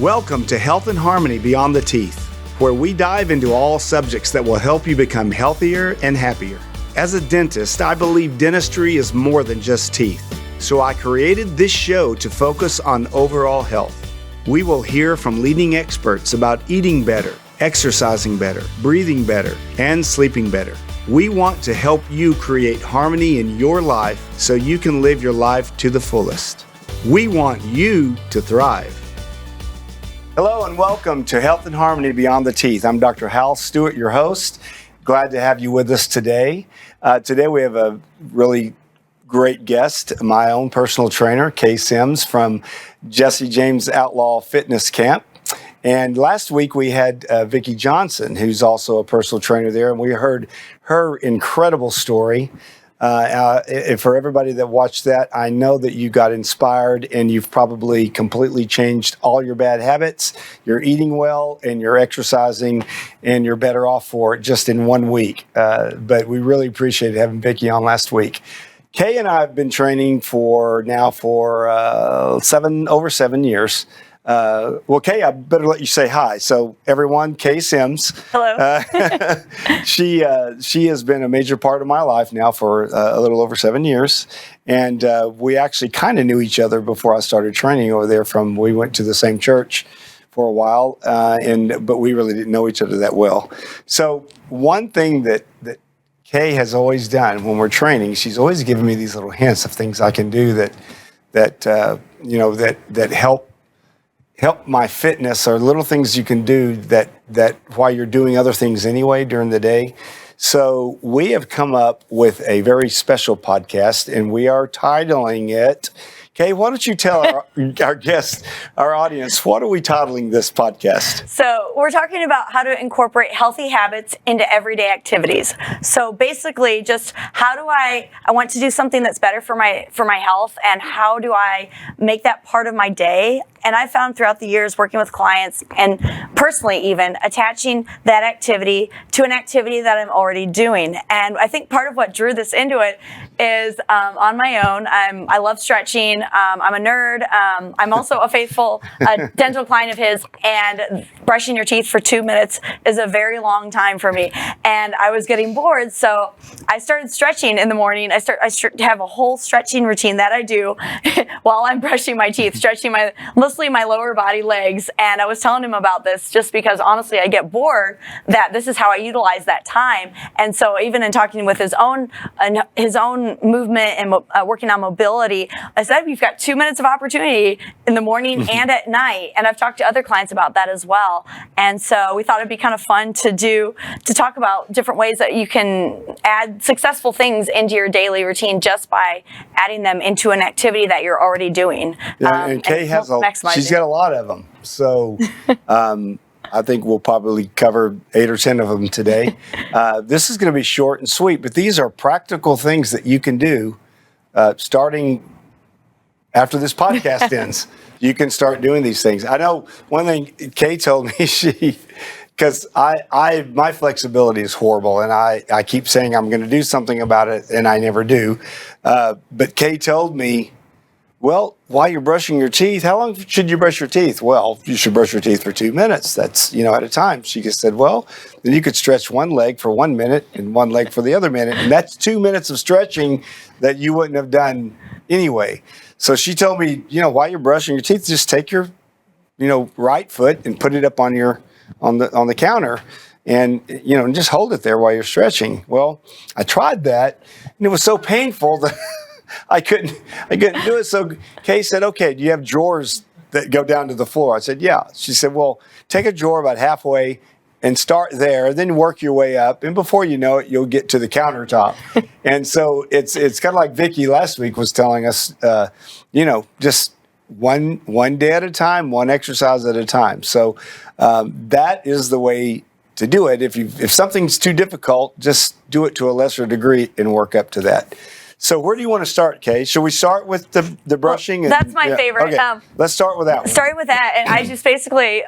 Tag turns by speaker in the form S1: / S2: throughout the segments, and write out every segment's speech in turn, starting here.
S1: Welcome to Health and Harmony Beyond the Teeth, where we dive into all subjects that will help you become healthier and happier. As a dentist, I believe dentistry is more than just teeth. So I created this show to focus on overall health. We will hear from leading experts about eating better, exercising better, breathing better, and sleeping better. We want to help you create harmony in your life so you can live your life to the fullest. We want you to thrive. Hello and welcome to Health and Harmony Beyond the Teeth. I'm Dr. Hal Stewart, your host. Glad to have you with us today. Today we have a really great guest, my own personal trainer, Kay Sims from Jesse James Outlaw Fitness Camp. And last week we had Vicki Johnson, who's also a personal trainer there, and we heard her incredible story. For everybody that watched that, I know that you got inspired and you've probably completely changed all your bad habits. You're eating well and you're exercising and you're better off for it just in 1 week. But we really appreciated having Vicki on last week. Kay and I have been training for over 7 years. Kay, I better let you say hi. So everyone, Kay Sims.
S2: Hello.
S1: She has been a major part of my life now for a little over 7 years. And we actually kind of knew each other before I started training over there we went to the same church for a while, but we really didn't know each other that well. So one thing that Kay has always done when we're training, she's always given me these little hints of things I can do that help my fitness, or little things you can do that while you're doing other things anyway during the day. So we have come up with a very special podcast, and we are titling it. Kay, why don't you tell our guests, our audience, what are we titling this podcast?
S2: So we're talking about how to incorporate healthy habits into everyday activities. So basically, just how do I want to do something that's better for my health, and how do I make that part of my day? And I found throughout the years working with clients and personally even attaching that activity to an activity that I'm already doing. And I think part of what drew this into it is on my own. I love stretching. I'm a nerd. I'm also a faithful dental client of his, and brushing your teeth for 2 minutes is a very long time for me. And I was getting bored, so I started stretching in the morning. I have a whole stretching routine that I do while I'm brushing my teeth, stretching mostly my lower body legs. And I was telling him about this just because honestly I get bored, that this is how I utilize that time. And so even in talking with his own movement and working on mobility, I said, you've got 2 minutes of opportunity in the morning and at night. And I've talked to other clients about that as well. And so we thought it'd be kind of fun to talk about different ways that you can add successful things into your daily routine just by adding them into an activity that you're already doing.
S1: Yeah, and Kay she's got a lot of them. So I think we'll probably cover 8 or 10 of them today. This is going to be short and sweet, but these are practical things that you can do starting after this podcast ends. You can start doing these things. I know one thing Kay told me, because my flexibility is horrible, and I keep saying I'm going to do something about it, and I never do. But Kay told me, well, while you're brushing your teeth, how long should you brush your teeth? Well, you should brush your teeth for 2 minutes. That's, at a time. She just said, well, then you could stretch one leg for 1 minute and one leg for the other minute. And that's 2 minutes of stretching that you wouldn't have done anyway. So she told me, while you're brushing your teeth, just take your, right foot and put it up on the counter, and just hold it there while you're stretching. Well, I tried that, and it was so painful that I couldn't do it. So Kay said, okay, do you have drawers that go down to the floor? I said, yeah. She said, well, take a drawer about halfway and start there, then work your way up. And before you know it, you'll get to the countertop. And so it's kind of like Vicki last week was telling us, just one day at a time, one exercise at a time. So that is the way to do it. If something's too difficult, just do it to a lesser degree and work up to that. So where do you want to start, Kay? Should we start with the brushing?
S2: Well, that's my favorite.
S1: Okay. Let's start with that one.
S2: Starting with that, and I just basically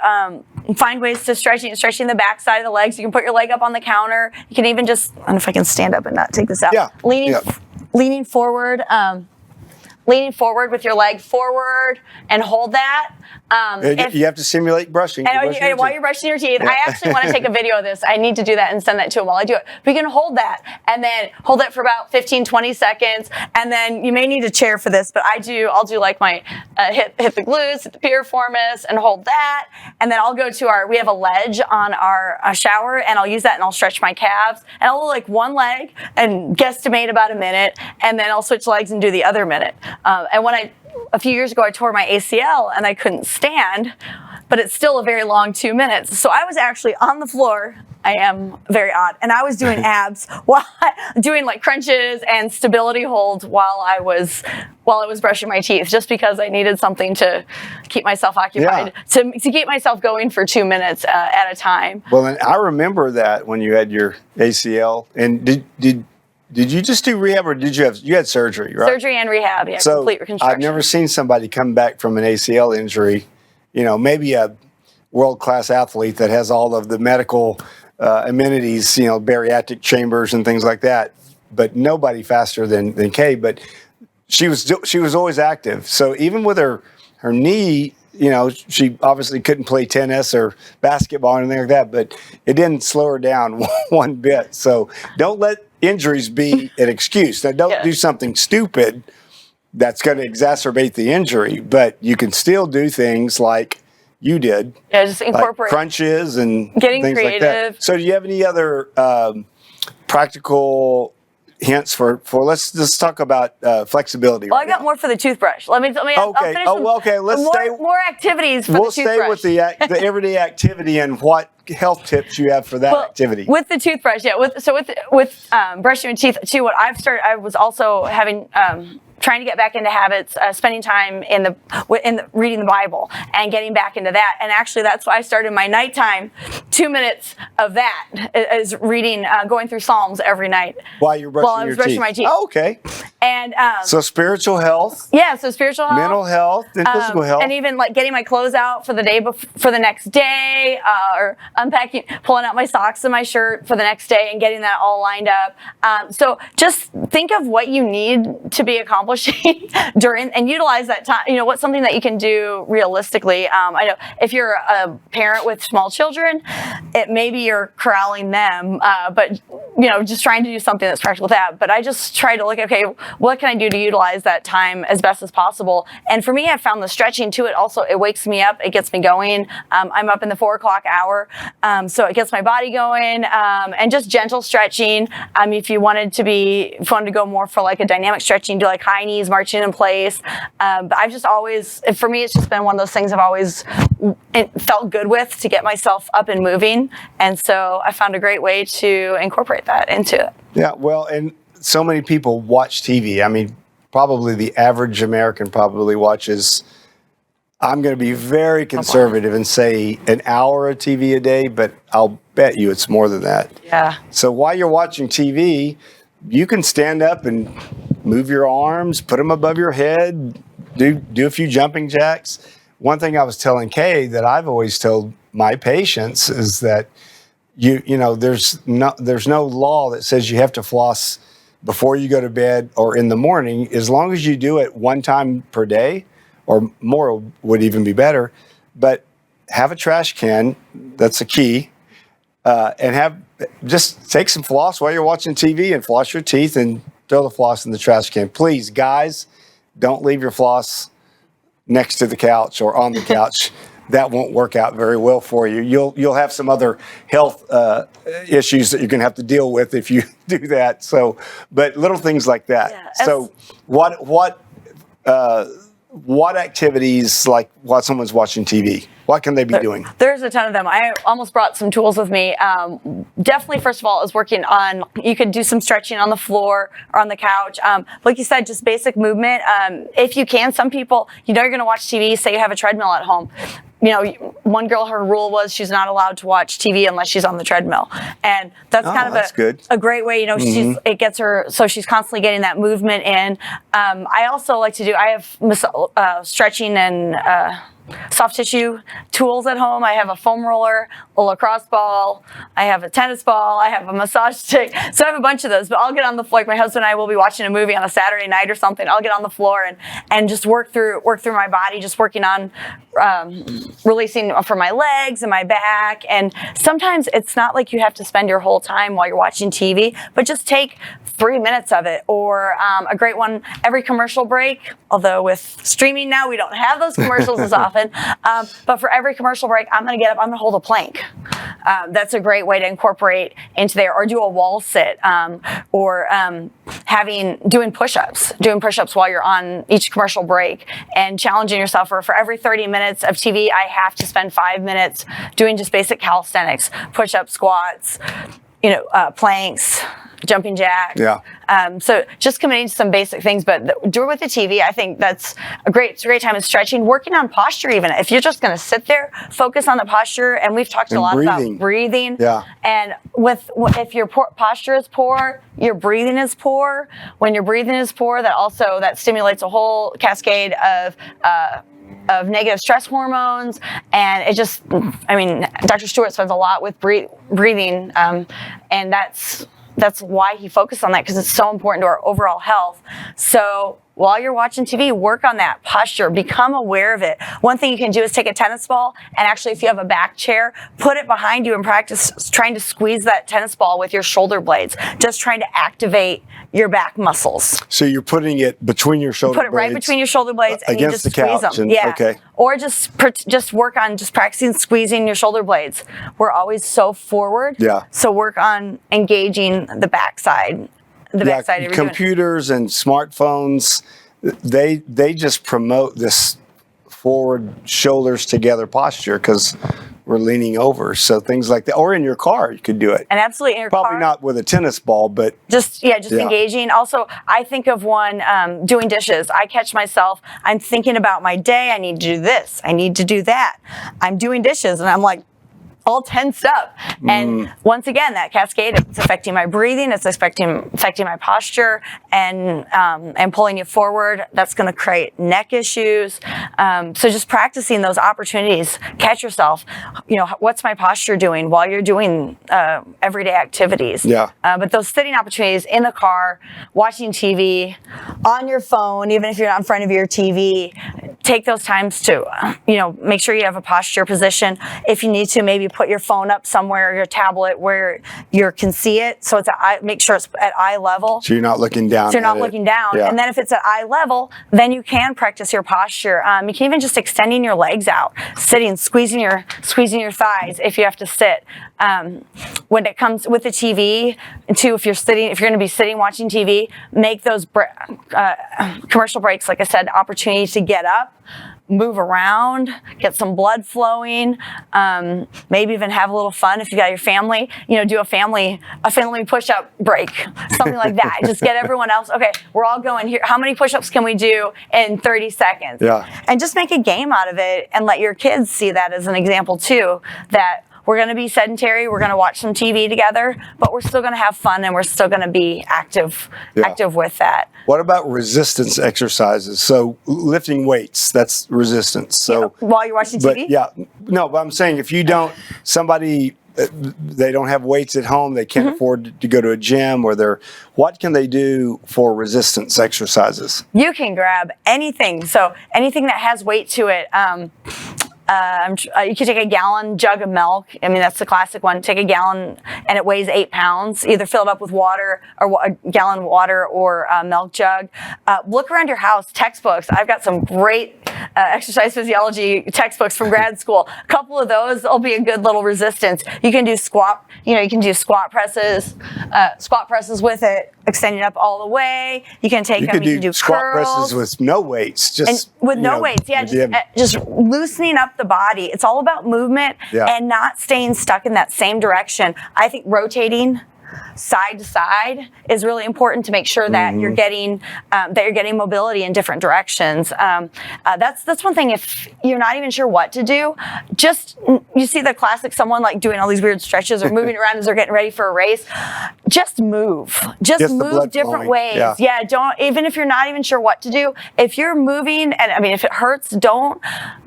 S2: find ways to stretching the back side of the legs. You can put your leg up on the counter. You can even just, I don't know if I can stand up and not take this out.
S1: Yeah.
S2: Leaning forward. leaning forward with your leg forward and hold that.
S1: You have to simulate brushing.
S2: And while you're brushing your teeth, I actually want to take a video of this. I need to do that and send that to him while I do it. But you can hold that and then hold it for about 15, 20 seconds. And then you may need a chair for this, but I'll do like my hit the glutes, hit the piriformis, and hold that. And then I'll go to we have a ledge on our shower, and I'll use that and I'll stretch my calves. And I'll do like one leg and guesstimate about a minute, and then I'll switch legs and do the other minute. And a few years ago, I tore my ACL and I couldn't stand, but it's still a very long 2 minutes. So I was actually on the floor. I am very odd. And I was doing abs while doing like crunches and stability holds while I was brushing my teeth, just because I needed something to keep myself occupied, to keep myself going for 2 minutes at a time.
S1: Well, and I remember that when you had your ACL. And did you just do rehab, or did you had surgery, right?
S2: Surgery and rehab, yeah,
S1: so
S2: complete reconstruction.
S1: I've never seen somebody come back from an ACL injury, maybe a world-class athlete that has all of the medical amenities, bariatric chambers and things like that, but nobody faster than Kay. But she was always active. So even with her knee, she obviously couldn't play tennis or basketball or anything like that, but it didn't slow her down one bit. So don't let injuries be an excuse. Now, don't do something stupid that's going to exacerbate the injury, but you can still do things like you did.
S2: Yeah, just incorporate
S1: like crunches and
S2: getting
S1: things
S2: creative.
S1: Like that. So do you have any other practical hints for let's just talk about flexibility?
S2: Well, I got more for the toothbrush. Let me.
S1: Okay.
S2: I'll finish
S1: Okay. Let's
S2: more activities for the toothbrush.
S1: We'll stay with the everyday activity and what health tips you have for that activity.
S2: With the toothbrush, yeah. With brushing your teeth too. What I've started, I was also having. Trying to get back into habits, spending time in the reading the Bible and getting back into that. And actually, that's why I started my nighttime. 2 minutes of that is reading, going through Psalms every night
S1: while you're brushing
S2: my teeth.
S1: Oh, okay.
S2: And
S1: so spiritual health.
S2: Yeah, so spiritual health,
S1: mental health, and physical health,
S2: and even like getting my clothes out for the day for the next day, or unpacking, pulling out my socks and my shirt for the next day, and getting that all lined up. So just think of what you need to be accomplishing during, and utilize that time. What's something that you can do realistically. I know if you're a parent with small children, it maybe you're corralling them, but just trying to do something that's practical with that. But I just try to look, okay, what can I do to utilize that time as best as possible? And for me, I've found the stretching to it also, it wakes me up, it gets me going. I'm up in the 4 o'clock hour, so it gets my body going, and just gentle stretching. If you wanted to go more for like a dynamic stretching, do like high knees marching in place. But I've just always, for me, it's just been one of those things I've always felt good with to get myself up and moving. And so I found a great way to incorporate that into it.
S1: Yeah, well, and so many people watch TV. I mean, probably the average American probably watches, I'm going to be very conservative and say an hour of TV a day, but I'll bet you it's more than that.
S2: Yeah.
S1: So while you're watching TV, you can stand up and move your arms, put them above your head, do a few jumping jacks. One thing I was telling Kay that I've always told my patients is that there's no law that says you have to floss before you go to bed or in the morning. As long as you do it one time per day, or more would even be better. But have a trash can, that's a key, and just take some floss while you're watching TV and floss your teeth and throw the floss in the trash can. Please, guys, don't leave your floss next to the couch or on the couch. That won't work out very well for you. You'll have some other health issues that you're going to have to deal with if you do that. So, but little things like that. Yeah, so, what activities, like while someone's watching TV, what can they be doing?
S2: There's a ton of them. I almost brought some tools with me. Definitely, first of all, is working on, you could do some stretching on the floor or on the couch. Like you said, just basic movement. If you can, some people, you're going to watch TV, say you have a treadmill at home. One girl, her rule was she's not allowed to watch TV unless she's on the treadmill. And that's kind of a great way, it gets her, so she's constantly getting that movement in. I also like to I have stretching and soft tissue tools at home. I have a foam roller, a lacrosse ball, I have a tennis ball, I have a massage stick. So I have a bunch of those, but I'll get on the floor. Like my husband and I will be watching a movie on a Saturday night or something. I'll get on the floor and just work through my body, just working on releasing from my legs and my back. And sometimes it's not like you have to spend your whole time while you're watching TV, but just take 3 minutes of it. Or a great one, every commercial break, although with streaming now, we don't have those commercials as often. But for every commercial break, I'm going to get up, I'm going to hold a plank. That's a great way to incorporate into there, or do a wall sit, or doing push-ups while you're on each commercial break, and challenging yourself. For every 30 minutes of TV, I have to spend 5 minutes doing just basic calisthenics, push-ups, squats, planks, jumping jacks.
S1: Yeah.
S2: So just committing to some basic things, but do it with the TV. I think that's a great time of stretching, working on posture. Even if you're just going to sit there, focus on the posture. And we've talked a lot about breathing.
S1: Yeah.
S2: And if your posture is poor, your breathing is poor. When your breathing is poor, that stimulates a whole cascade of negative stress hormones, and it just, Dr. Stewart spends a lot with breathing, and that's why he focused on that, because it's so important to our overall health. So while you're watching TV, work on that posture, become aware of it. One thing you can do is take a tennis ball, and actually if you have a back chair, put it behind you and practice trying to squeeze that tennis ball with your shoulder blades, just trying to activate your back muscles.
S1: So you're putting it between your shoulder blades?
S2: Put it right between your shoulder blades, and you just squeeze them.
S1: Okay.
S2: Or just work on just practicing squeezing your shoulder blades. We're always so forward.
S1: Yeah.
S2: So work on engaging the backside. Backside of your
S1: computers and smartphones, they just promote this forward, shoulders together posture because we're leaning over. So things like that, or in your car, you could do it.
S2: And absolutely in your car.
S1: Probably not with a tennis ball, but
S2: just engaging. Also, I think of one doing dishes. I catch myself. I'm thinking about my day. I need to do this. I need to do that. I'm doing dishes, and I'm like, all tensed up. And once again, that cascade, it's affecting my breathing, it's affecting my posture, and pulling you forward. That's going to create neck issues. So just practicing those opportunities, catch yourself, what's my posture doing while you're doing everyday activities.
S1: Yeah.
S2: But those sitting opportunities in the car, watching TV, on your phone, even if you're not in front of your TV, take those times to, make sure you have a posture position. If you need to, maybe put your phone up somewhere, or your tablet where you can see it. So make sure it's at eye level.
S1: So you're not looking down.
S2: So you're not looking down.
S1: Yeah.
S2: And then if it's at eye level, then you can practice your posture. You can even just extending your legs out, sitting, squeezing your thighs if you have to sit. When it comes with the TV, too, if you're going to be sitting watching TV, make those commercial breaks, like I said, opportunities to get up, move around, get some blood flowing, maybe even have a little fun if you got your family, do a family push-up break, something like that. Just get everyone else, okay, we're all going here. How many push-ups can we do in 30 seconds?
S1: Yeah.
S2: And just make a game out of it, and let your kids see that as an example too, that we're going to be sedentary, we're going to watch some TV together, but we're still going to have fun, and we're still going to be active with that.
S1: What about resistance exercises? So lifting weights, that's resistance. So
S2: while you're watching TV?
S1: But I'm saying if you don't, they don't have weights at home, they can't afford to go to a gym, what can they do for resistance exercises?
S2: You can grab anything. So anything that has weight to it. You could take a gallon jug of milk. That's the classic one. Take a gallon and it weighs 8 pounds. Either fill it up with water, or a gallon of water, or a milk jug. Look around your house. Textbooks. I've got some great exercise physiology textbooks from grad school. A couple of those will be a good little resistance. You can do squat presses with it, extending up all the way. You can take them. You can do
S1: squat
S2: curls.
S1: presses with no weights.
S2: No weights. Yeah, just loosening up the body. It's all about movement and not staying stuck in that same direction. I think rotating side to side is really important to make sure that you're getting mobility in different directions. That's one thing. If you're not even sure what to do, you see the classic someone like doing all these weird stretches or moving around as they're getting ready for a race. Just move. Just move different ways. Yeah. Don't, even if you're not even sure what to do, if you're moving and if it hurts, don't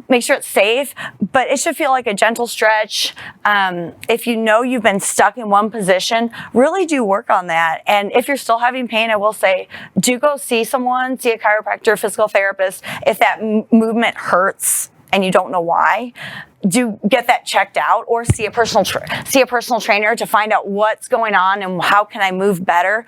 S2: make sure it's safe, but it should feel like a gentle stretch. If you know you've been stuck in one position, really do work on that. And if you're still having pain, I will say, do go see someone, see a chiropractor, physical therapist. If that movement hurts and you don't know why, do get that checked out, or see a personal trainer to find out what's going on and how can I move better.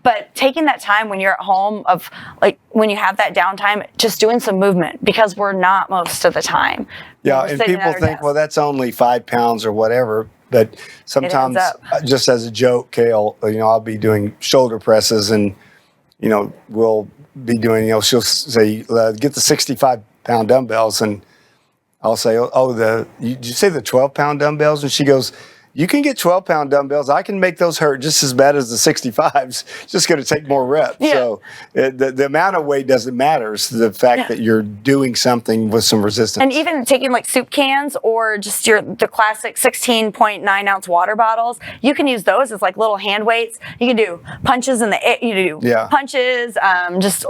S2: But taking that time when you're at home, of like when you have that downtime, just doing some movement, because we're not most of the time.
S1: Yeah, and people think, well, that's only 5 pounds or whatever. But sometimes, just as a joke, Kale, I'll be doing shoulder presses, and we'll be doing, she'll say, get the 65-pound dumbbells, and I'll say, did you say the 12-pound dumbbells? And she goes, you can get 12-pound dumbbells. I can make those hurt just as bad as the 65s. It's just going to take more reps. Yeah. So the amount of weight doesn't matter. It's the fact that you're doing something with some resistance.
S2: And even taking like soup cans, or just the classic 16.9-ounce water bottles, you can use those as like little hand weights. You can do punches in the air. You do punches, just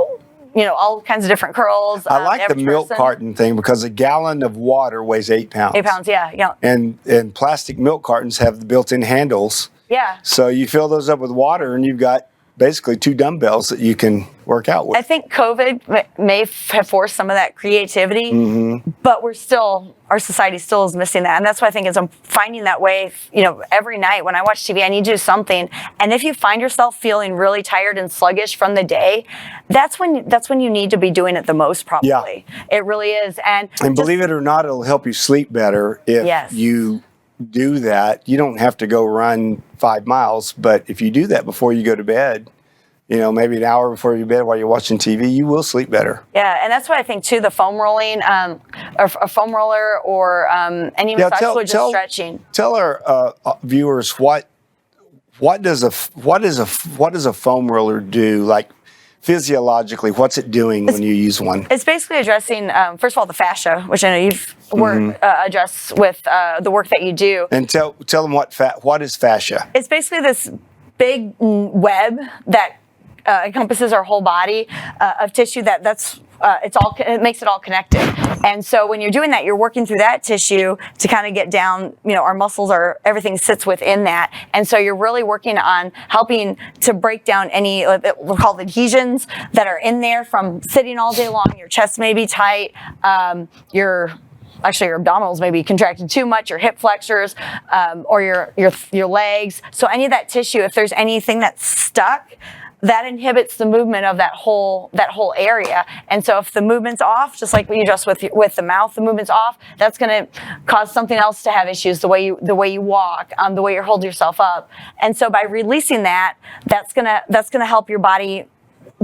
S2: all kinds of different curls.
S1: I like the milk carton thing, because a gallon of water weighs 8 pounds.
S2: 8 pounds, yeah.
S1: And plastic milk cartons have the built-in handles. Yeah. So you fill those up with water, and you've got basically 2 dumbbells that you can work out with.
S2: I think COVID may have forced some of that creativity, but our society still is missing that. And that's why I think I'm finding that way, every night when I watch TV, I need to do something. And if you find yourself feeling really tired and sluggish from the day, that's when you need to be doing it the most, probably. Yeah. It really is. And
S1: believe it or not, it'll help you sleep better if you do that. You don't have to go run 5 miles, but if you do that before you go to bed, maybe an hour before you bed while you're watching TV, you will sleep better.
S2: Yeah, and that's why I think too, the foam rolling, or a foam roller, or any massage fluid, just stretching.
S1: Tell our viewers what does a foam roller do, like physiologically? What's it doing when you use one?
S2: It's basically addressing, first of all, the fascia, which I know you've addressed with the work that you do. And
S1: tell them what is fascia.
S2: It's basically this big web that encompasses our whole body of tissue it makes it all connected. And so when you're doing that, you're working through that tissue to kind of get down, our muscles everything sits within that. And so you're really working on helping to break down any, we'll call adhesions that are in there from sitting all day long. Your chest may be tight, your abdominals may be contracted too much, your hip flexors, or your legs. So any of that tissue, if there's anything that's stuck, that inhibits the movement of that whole area. And so if the movement's off, just like what you addressed with the mouth, the movement's off, that's going to cause something else to have issues, the way you walk, the way you hold yourself up. And so by releasing that, that's gonna help your body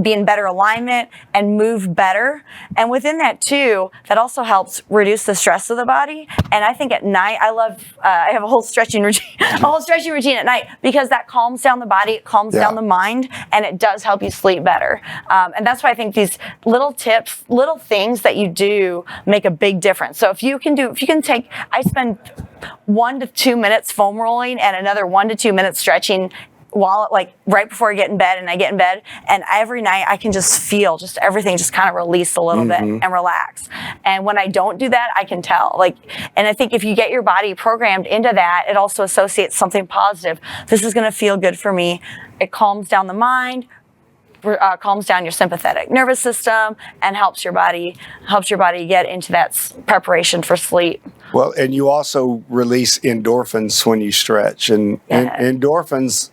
S2: be in better alignment and move better. And within that too, that also helps reduce the stress of the body. And I think at night, I have a whole stretching routine at night, because that calms down the body, it calms down the mind, and it does help you sleep better. And that's why I think these little tips, little things that you do make a big difference. So I spend 1 to 2 minutes foam rolling and another 1 to 2 minutes stretching right before I get in bed, and every night I can just feel everything just kind of release a little bit and relax. And when I don't do that, I can tell. And I think if you get your body programmed into that, it also associates something positive. This is going to feel good for me. It calms down the mind, calms down your sympathetic nervous system, and helps your body get into that preparation for sleep.
S1: Well, and you also release endorphins when you stretch, and endorphins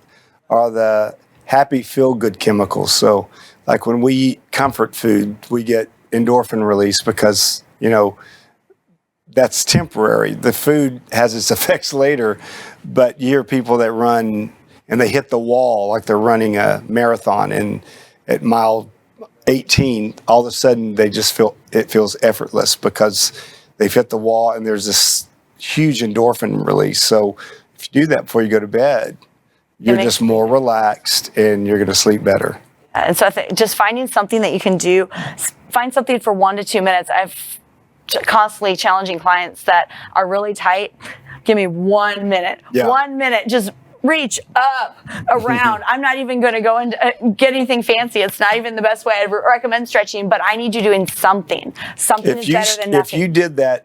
S1: are the happy, feel-good chemicals. So, like when we eat comfort food, we get endorphin release because, that's temporary. The food has its effects later, but you hear people that run and they hit the wall like they're running a marathon, and at mile 18, all of a sudden it feels effortless because they've hit the wall, and there's this huge endorphin release. So if you do that before you go to bed, you're just more relaxed and you're going to sleep better.
S2: And so I think just finding something that you can do, find something for 1 to 2 minutes. I've constantly challenging clients that are really tight. Give me 1 minute. Yeah. 1 minute. Just reach up, around. I'm not even going to go into get anything fancy. It's not even the best way I recommend stretching, but I need you doing something. Something is better than nothing.
S1: If you did that,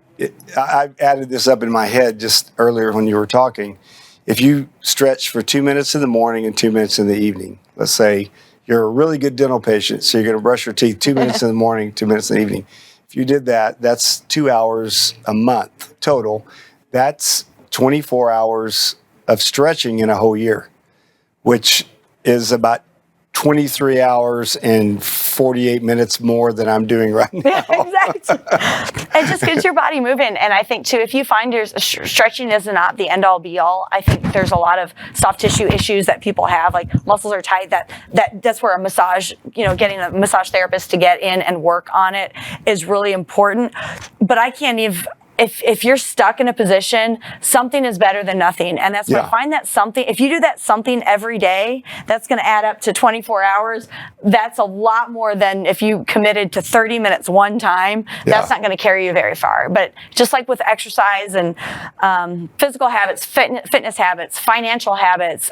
S1: I added this up in my head just earlier when you were talking. If you stretch for 2 minutes in the morning and 2 minutes in the evening, let's say you're a really good dental patient, so you're going to brush your teeth 2 minutes in the morning, 2 minutes in the evening. If you did that, that's 2 hours a month total. That's 24 hours of stretching in a whole year, which is about 23 hours and 48 minutes more than I'm doing right now.
S2: Exactly. It just gets your body moving. And I think, too, if you find stretching is not the end-all, be-all, I think there's a lot of soft tissue issues that people have, like muscles are tight, that's where a massage, getting a massage therapist to get in and work on it is really important. But I can't even... If you're stuck in a position, something is better than nothing. And that's why I find that something, if you do that something every day, that's going to add up to 24 hours. That's a lot more than if you committed to 30 minutes one time. That's not going to carry you very far. But just like with exercise and physical habits, fitness habits, financial habits,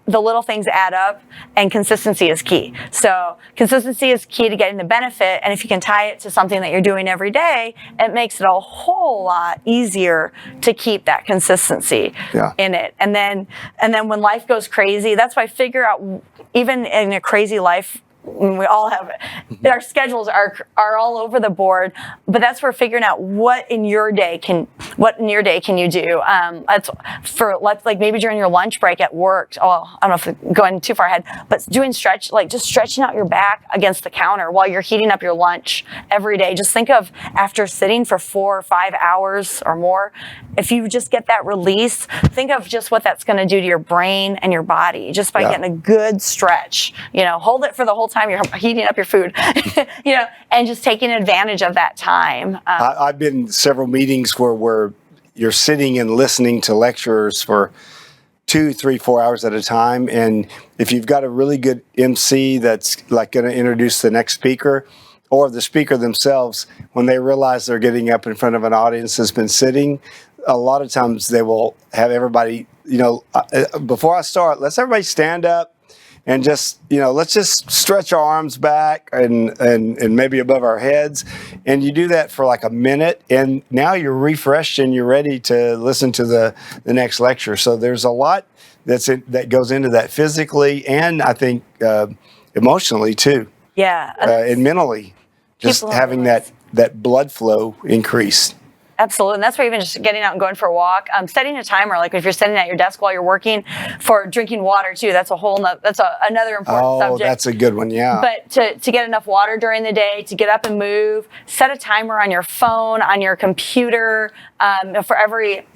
S2: the little things add up, and consistency is key. So consistency is key to getting the benefit. And if you can tie it to something that you're doing every day, it makes it a whole lot easier to keep that consistency in it. And then when life goes crazy, that's why I figure out, even in a crazy life, we all have it. Our schedules are all over the board, but that's where figuring out what in your day can you do. That's for like maybe during your lunch break at work. Oh, I don't know if I'm going too far ahead, but doing just stretching out your back against the counter while you're heating up your lunch every day. Just think of after sitting for 4 or 5 hours or more, if you just get that release, think of just what that's going to do to your brain and your body just by getting a good stretch. Hold it for the whole time you're heating up your food, and just taking advantage of that time.
S1: I've been in several meetings where you're sitting and listening to lecturers for 2, 3, 4 hours at a time. And if you've got a really good MC that's like going to introduce the next speaker, or the speaker themselves, when they realize they're getting up in front of an audience that's been sitting, a lot of times they will have everybody, before I start, let's everybody stand up. And just, let's just stretch our arms back and maybe above our heads. And you do that for like a minute, and now you're refreshed and you're ready to listen to the next lecture. So there's a lot that goes into that physically, and I think emotionally too.
S2: Yeah.
S1: And mentally, just having that blood flow increase.
S2: Absolutely. And that's where even just getting out and going for a walk, setting a timer, like if you're sitting at your desk while you're working, for drinking water too. That's another important subject. Oh,
S1: that's a good one. Yeah.
S2: But to get enough water during the day, to get up and move, set a timer on your phone, on your computer, for every,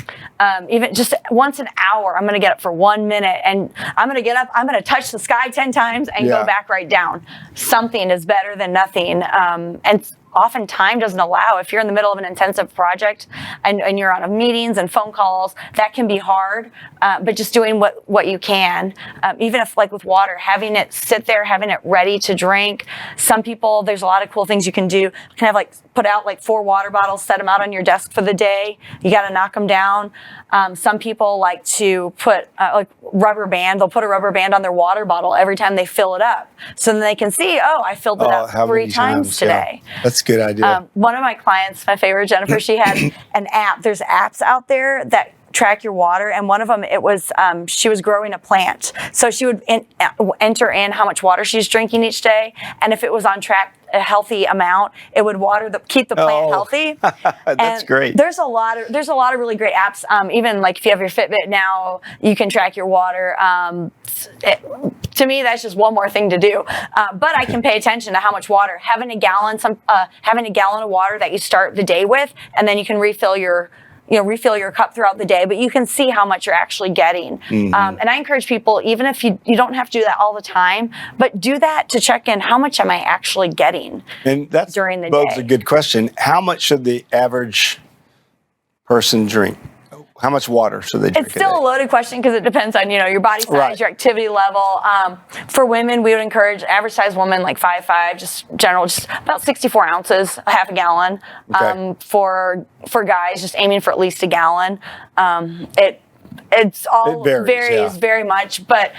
S2: even just once an hour, I'm going to get up for 1 minute, and I'm going to get up, I'm going to touch the sky 10 times and go back right down. Something is better than nothing. And often time doesn't allow. If you're in the middle of an intensive project and you're on meetings and phone calls, that can be hard. But just doing what you can, even if like with water, having it sit there, having it ready to drink. Some people, there's a lot of cool things you can do. You can have put out 4 water bottles, set them out on your desk for the day. You got to knock them down. Some people like to put rubber band. They'll put a rubber band on their water bottle every time they fill it up, so then they can see, I filled it up 3 times today.
S1: Yeah. That's a good idea.
S2: One of my clients, my favorite, Jennifer, she had an app. There's apps out there that track your water, and one of them, it was she was growing a plant, so she would enter in how much water she's drinking each day, and if it was on track, a healthy amount, it would keep the plant healthy.
S1: That's great.
S2: There's a lot of really great apps. Even like if you have your Fitbit now, you can track your water. To me, that's just one more thing to do. But I can pay attention to how much water. Having a gallon of water that you start the day with, and then you can refill your cup throughout the day, but you can see how much you're actually getting. Mm-hmm. And I encourage people, even if you don't have to do that all the time, but do that to check in, how much am I actually getting during the day?
S1: That's a good question. How much should the average person drink? How much water should they drink?
S2: It's still a loaded question because it depends on, your body size, your activity level. For women, we would encourage average size woman, like 5'5", just about 64 ounces, a half a gallon. Okay. For guys, just aiming for at least a gallon. it's all
S1: It varies,
S2: very much, but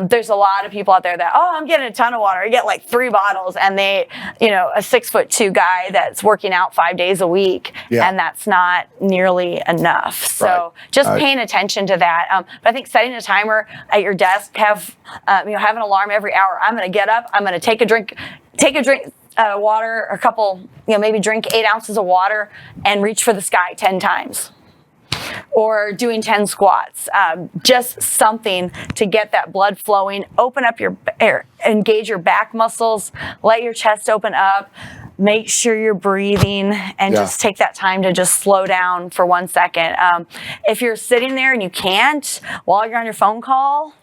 S2: there's a lot of people out there that, I'm getting a ton of water. I get like 3 bottles, and they, a 6'2" guy that's working out 5 days a week, and that's not nearly enough. So just paying attention to that. But I think setting a timer at your desk, have an alarm every hour. I'm going to get up. I'm going to take a drink. Water, a couple, maybe drink 8 ounces of water and reach for the sky 10 times. Or doing 10 squats, just something to get that blood flowing, open up engage your back muscles, let your chest open up, make sure you're breathing, and just take that time to just slow down for 1 second. If you're sitting there and you can't, while you're on your phone call,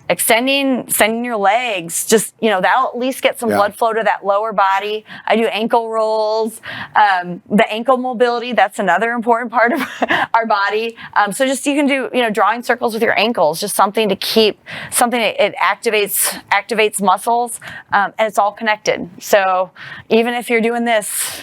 S2: extending your legs, just, that'll at least get some blood flow to that lower body. I do ankle rolls, the ankle mobility, that's another important part of our body. So just, you can do, drawing circles with your ankles, just something to keep, it activates muscles, and it's all connected. So even if you're doing this,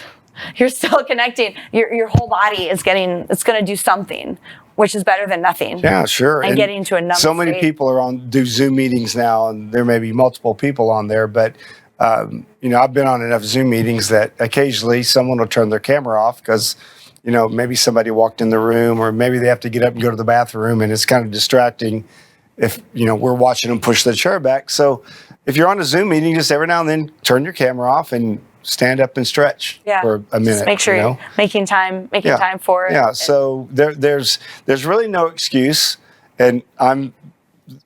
S2: you're still connecting, your whole body it's going to do something, which is better than nothing.
S1: Yeah, sure.
S2: And getting into a numb
S1: so many
S2: state.
S1: people do Zoom meetings now, and there may be multiple people on there, but I've been on enough Zoom meetings that occasionally someone will turn their camera off because maybe somebody walked in the room, or maybe they have to get up and go to the bathroom, and it's kind of distracting if we're watching them push the chair back. So if you're on a Zoom meeting, just every now and then turn your camera off and stand up and stretch for a minute.
S2: Just make sure you're making time for it.
S1: Yeah. So there's really no excuse, and I'm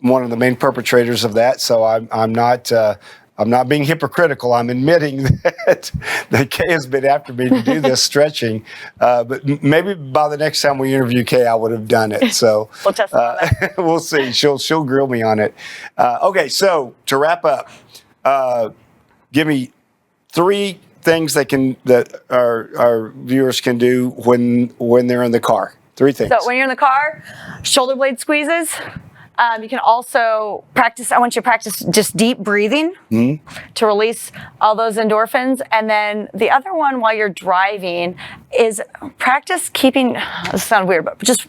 S1: one of the main perpetrators of that. So I'm not being hypocritical. I'm admitting that Kay has been after me to do this stretching, but maybe by the next time we interview Kay, I would have done it. So
S2: we'll test on that.
S1: We'll see. She'll grill me on it. Okay. So to wrap up, give me 3 things that our viewers can do when they're in the car. 3 things.
S2: So when you're in the car, shoulder blade squeezes. You can also practice. I want you to practice just deep breathing to release all those endorphins. And then the other one while you're driving is practice keeping, this sounds weird, but just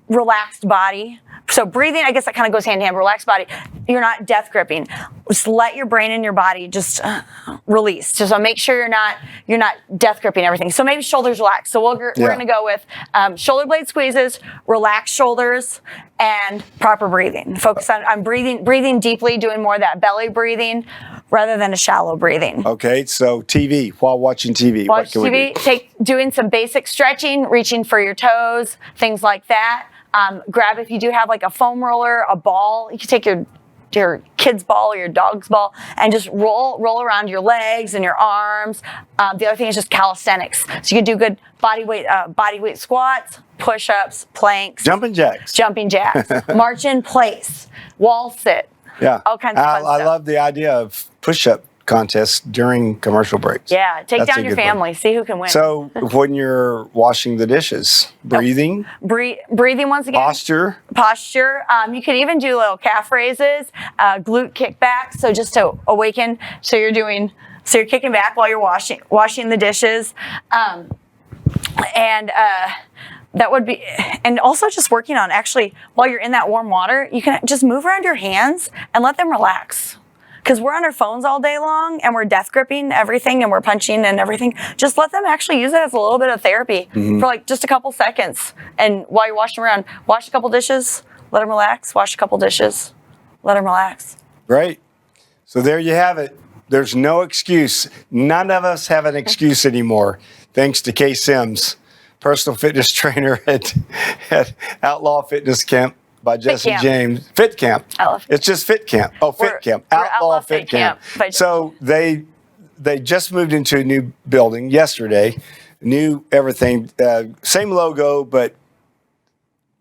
S2: relaxed body. So breathing, I guess that kind of goes hand in hand. Relaxed body. You're not death gripping. Just let your brain and your body just release. So make sure you're not death gripping everything. So maybe shoulders relaxed. So we're going to go with shoulder blade squeezes, relaxed shoulders, and proper breathing. Focus on breathing deeply, doing more of that belly breathing rather than a shallow breathing.
S1: Okay, so TV, while watching TV.
S2: Watch TV, doing some basic stretching, reaching for your toes, things like that. Grab, if you do have like a foam roller, a ball, you can take your kid's ball or your dog's ball and just roll around your legs and your arms. The other thing is just calisthenics. So you can do good body weight squats, push-ups, planks.
S1: Jumping jacks.
S2: March in place, wall sit.
S1: Yeah.
S2: All kinds of fun stuff.
S1: I love the idea of push-up contests during commercial breaks.
S2: Yeah, take down your family, see who can win.
S1: So when you're washing the dishes, breathing.
S2: Breathing once again.
S1: Posture.
S2: You can even do little calf raises, glute kickbacks. So just to awaken, so you're kicking back while you're washing the dishes. That would be, and also just working on actually, while you're in that warm water, you can just move around your hands and let them relax. Because we're on our phones all day long and we're death gripping everything and we're punching and everything. Just let them actually use it as a little bit of therapy for like just a couple seconds. And while you're washing around, wash a couple dishes, let them relax, wash a couple dishes, let them relax.
S1: Great. So there you have it. There's no excuse. None of us have an excuse anymore, thanks to Kay Sims, personal fitness trainer at Outlaw Fitness Camp by Jesse James. Fit Camp. It's just Fit Camp. Oh, Fit Camp. Outlaw Fit Camp. So they just moved into a new building yesterday. New everything. Same logo, but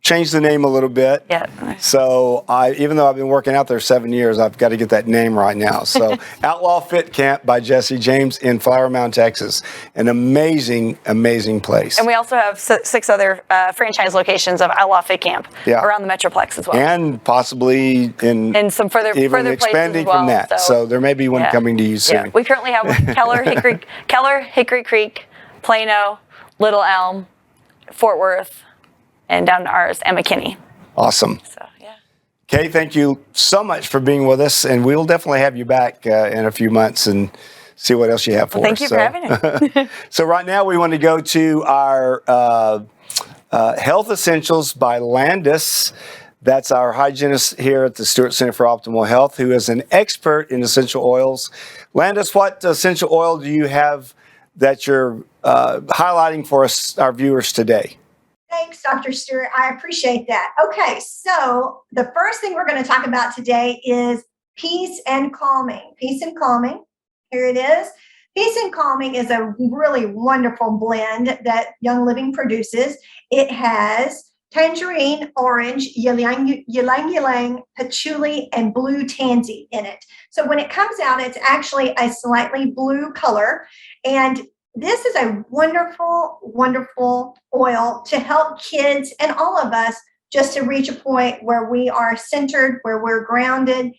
S1: changed the name a little bit.
S2: Yeah.
S1: So even though I've been working out there 7 years, I've got to get that name right now. So Outlaw Fit Camp by Jesse James in Flower Mound, Texas. An amazing, amazing place.
S2: And we also have 6 other franchise locations of Outlaw Fit Camp around the Metroplex as well.
S1: And possibly in
S2: some further
S1: expanding
S2: places as well,
S1: from that. So there may be one coming to you soon.
S2: Yeah. We currently have Keller, Hickory Creek, Plano, Little Elm, Fort Worth, and down to ours, and McKinney.
S1: Awesome.
S2: So, yeah.
S1: Kay, thank you so much for being with us, and we'll definitely have you back in a few months and see what else you have for us.
S2: Thank you for having me.
S1: So right now we want to go to our Health Essentials by Landis. That's our hygienist here at the Stewart Center for Optimal Health, who is an expert in essential oils. Landis, what essential oil do you have that you're highlighting for us, our viewers today?
S3: Thanks, Dr. Stewart. I appreciate that. Okay, so the first thing we're going to talk about today is peace and calming. Peace and calming. Here it is. Peace and calming is a really wonderful blend that Young Living produces. It has tangerine, orange, ylang ylang, patchouli, and blue tansy in it. So when it comes out, it's actually a slightly blue color. And this is a wonderful, wonderful oil to help kids and all of us just to reach a point where we are centered, where we're grounded.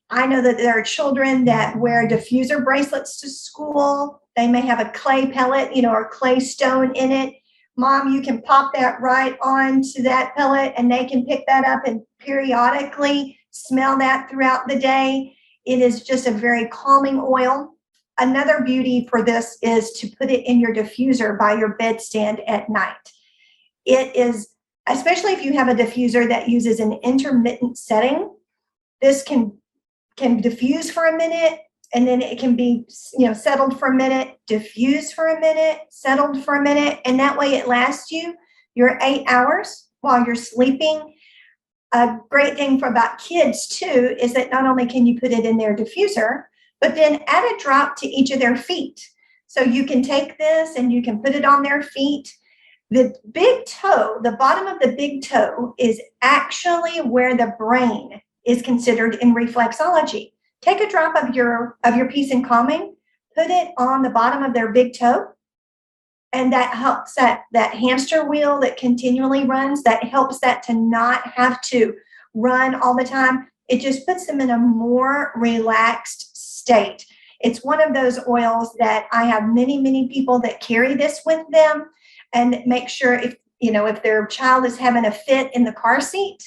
S3: I know that there are children that wear diffuser bracelets to school. They may have a clay pellet, or clay stone in it. Mom, you can pop that right onto that pellet and they can pick that up and periodically smell that throughout the day. It is just a very calming oil. Another beauty for this is to put it in your diffuser by your bedstand at night. It is, especially if you have a diffuser that uses an intermittent setting, this can diffuse for a minute, and then it can be, settled for a minute, diffuse for a minute, settled for a minute, and that way it lasts you your 8 hours while you're sleeping. A great thing about kids too is that not only can you put it in their diffuser, but then add a drop to each of their feet. So you can take this and you can put it on their feet. The big toe, the bottom of the big toe, is actually where the brain is considered in reflexology. Take a drop of your peace and calming, put it on the bottom of their big toe, and that helps that hamster wheel that continually runs, that helps that to not have to run all the time. It just puts them in a more relaxed state. It's one of those oils that I have many, many people that carry this with them and make sure if their child is having a fit in the car seat,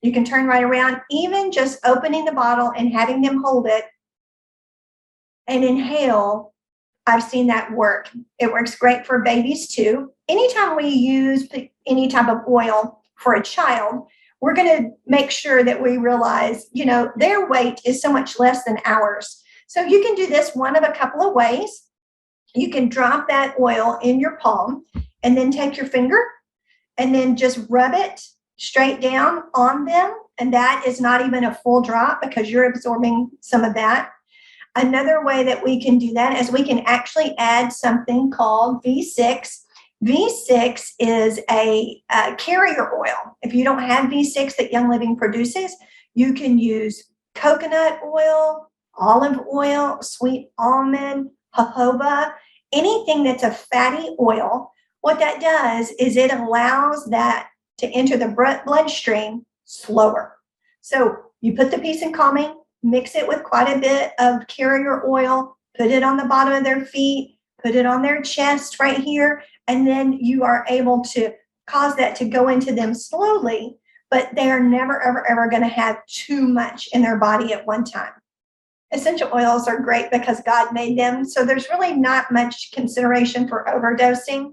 S3: you can turn right around, even just opening the bottle and having them hold it and inhale. I've seen that work. It works great for babies too. Anytime we use any type of oil for a child, we're going to make sure that we realize, their weight is so much less than ours. So you can do this one of a couple of ways. You can drop that oil in your palm and then take your finger and then just rub it straight down on them. And that is not even a full drop because you're absorbing some of that. Another way that we can do that is we can actually add something called V6. V6 is a carrier oil. If you don't have V6 that Young Living produces, you can use coconut oil, olive oil, sweet almond, jojoba, anything that's a fatty oil. What that does is it allows that to enter the bloodstream slower. So you put the peace and calming, mix it with quite a bit of carrier oil, put it on the bottom of their feet, put it on their chest right here, and then you are able to cause that to go into them slowly, but they are never, ever, ever going to have too much in their body at one time. Essential oils are great because God made them, so there's really not much consideration for overdosing,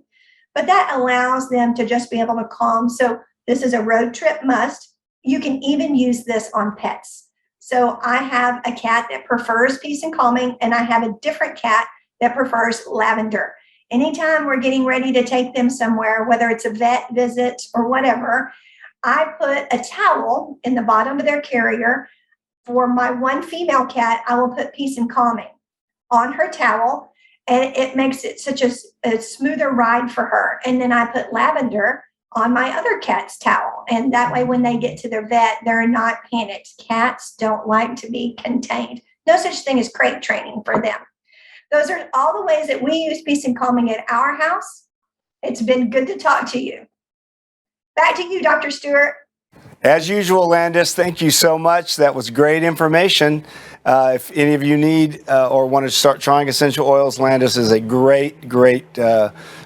S3: but that allows them to just be able to calm. So this is a road trip must. You can even use this on pets. So I have a cat that prefers peace and calming, and I have a different cat that prefers lavender. Anytime we're getting ready to take them somewhere, whether it's a vet visit or whatever, I put a towel in the bottom of their carrier. For my one female cat, I will put peace and calming on her towel, and it makes it such a smoother ride for her. And then I put lavender on my other cat's towel. And that way, when they get to their vet, they're not panicked. Cats don't like to be contained. No such thing as crate training for them. Those are all the ways that we use peace and calming at our house. It's been good to talk to you. Back to you, Dr. Stewart.
S1: As usual, Landis, thank you so much. That was great information. If any of you need or want to start trying essential oils, Landis is a great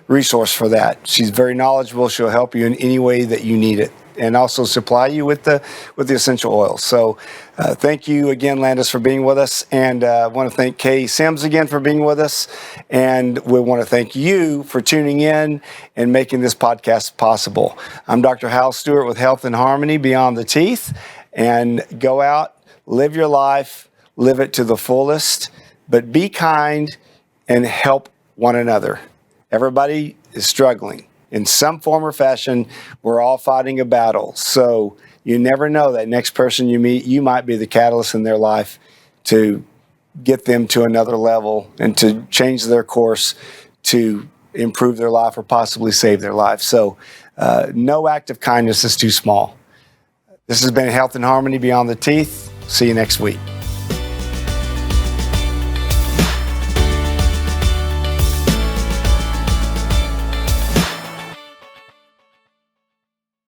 S1: resource for that. She's very knowledgeable. She'll help you in any way that you need it. and also supply you with the essential oils. So thank you again, Landis, for being with us. And I want to thank Kay Sims again for being with us. And we want to thank you for tuning in and making this podcast possible. I'm Dr. Hal Stewart with Health and Harmony Beyond the Teeth. And go out, live your life, live it to the fullest, but be kind and help one another. Everybody is struggling in some form or fashion. We're all fighting a battle. So you never know, that next person you meet, you might be the catalyst in their life to get them to another level and to change their course to improve their life or possibly save their life. So no act of kindness is too small. This has been Health and Harmony Beyond the Teeth. See you next week.